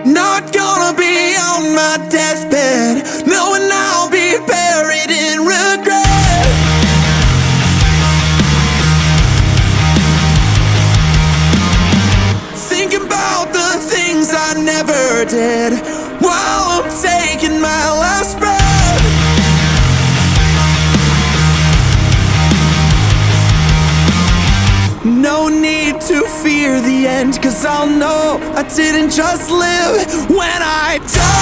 Not gonna be on my deathbed, knowing I'll be buried in regret. dead while I'm taking my last breath. No need to fear the end, 'cause I'll know I didn't just live. When I die,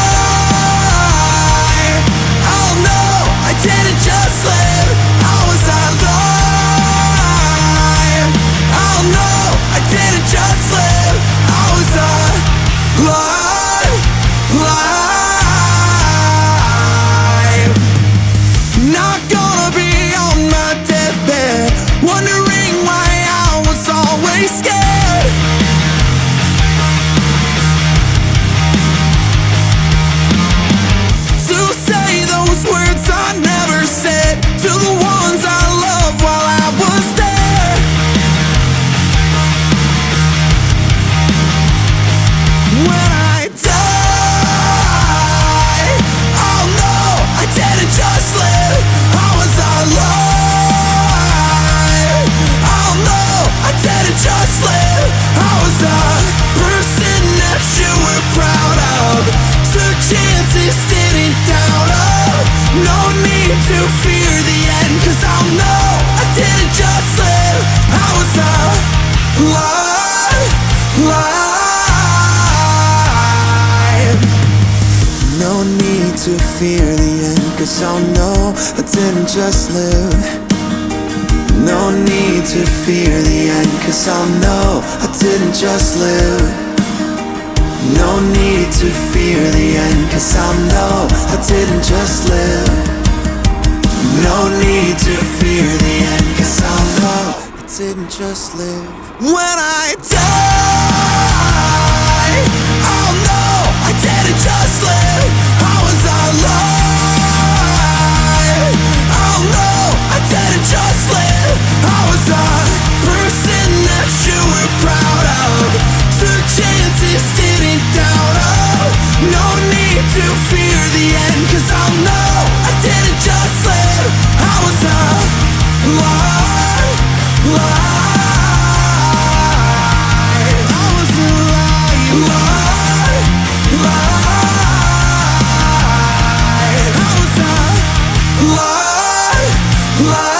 I'll know I didn't just live. How was I alive? I'll know I didn't just live. How was I alive? Alive. Not gonna be on my deathbed wondering why I was always scared. To say those words I never said to the ones I loved while I was there. When I die, I'll know I didn't just live. How was I alive? I'll know I didn't just live. I was a person that you were proud of, took chances, didn't doubt of. No need to fear the end, 'cause I'll know I didn't just live. I was alive, alive. No need to fear the end, 'cause I'll know I didn't just live. No need to fear the end, 'cause I'll know I didn't just live. No need to fear the end, 'cause I'll know I didn't just live. No need to fear the end, 'cause I'll know I didn't just live. When I die, I'll know I didn't just live. I was alive. I'll know I didn't just live. I was a person that you were proud of, took chances, didn't doubt of. No need to fear the end, 'cause I'll know I didn't just live. I was alive, alive. I was alive, alive, alive. I was alive, alive.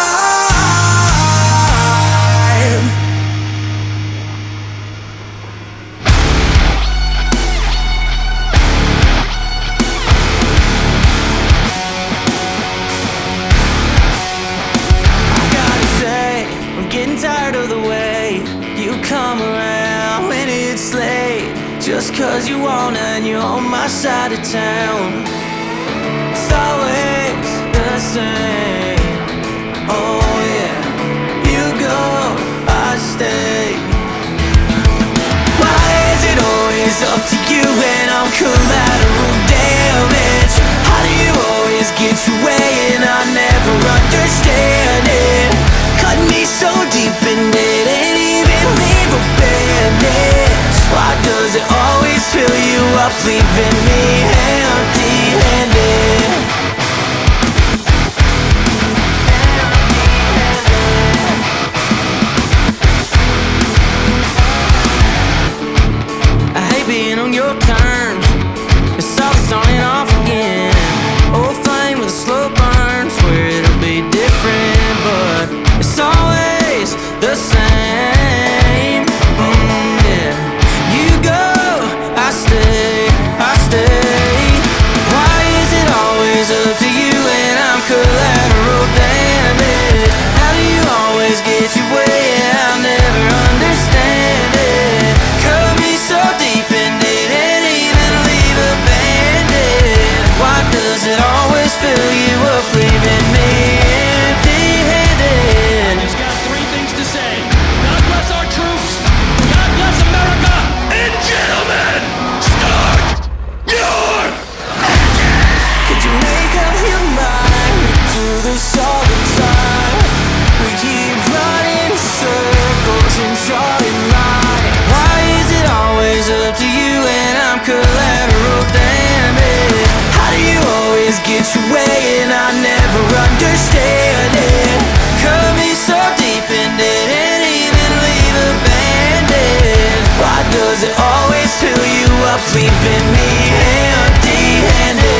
Just 'cause you wanna and you're on my side of town. It's always the same. Oh yeah, you go, I stay. Why is it always up to you when I'm collateral damage? How do you always get your way and I never understand it? Cut me so deep and didn't even leave a bandage. Why does it always fill you up, leaving me empty-handed? I hate being on your terms. It's all starting off again. Old flame with a slow burn. Swear it'll be different, but it's always the same. Yeah. You go, I stay, I stay. Why is it always up to you and I'm collateral damage? How do you always get your way? I'll never understand it. Cut me so deep and didn't even leave a bandage. Why does it always fill you up, leaving me empty-handed? He's got three things to say. God bless our troops. God bless America. And gentlemen, start your Could you make up your mind? We do this all the time. We keep running in circles and trying right. Why is it always up to you and I'm collateral damage? How do you always get your way and I never understand it? Cut me so deep and didn't even leave a bandage. Why does it always fill you up, leaving me empty-handed.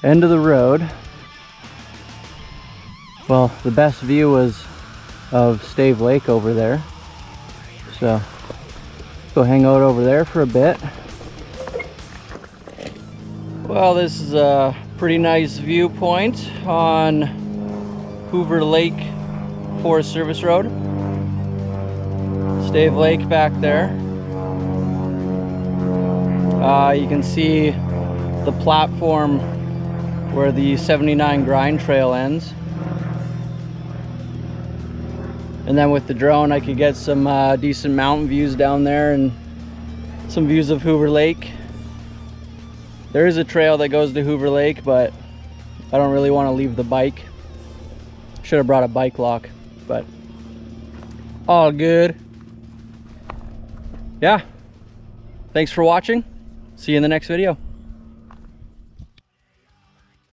End of the road. Well, the best view was of Stave Lake over there, so go hang out over there for a bit. Well, this is a pretty nice viewpoint on Hoover Lake Forest Service Road. Stave Lake back there. You can see the platform where the 79 grind trail ends. And then with the drone I could get some decent mountain views down there and some views of Hoover Lake. There is a trail that goes to Hoover Lake, but I don't really want to leave the bike. Should have brought a bike lock, but all good. Yeah, thanks for watching. See you in the next video.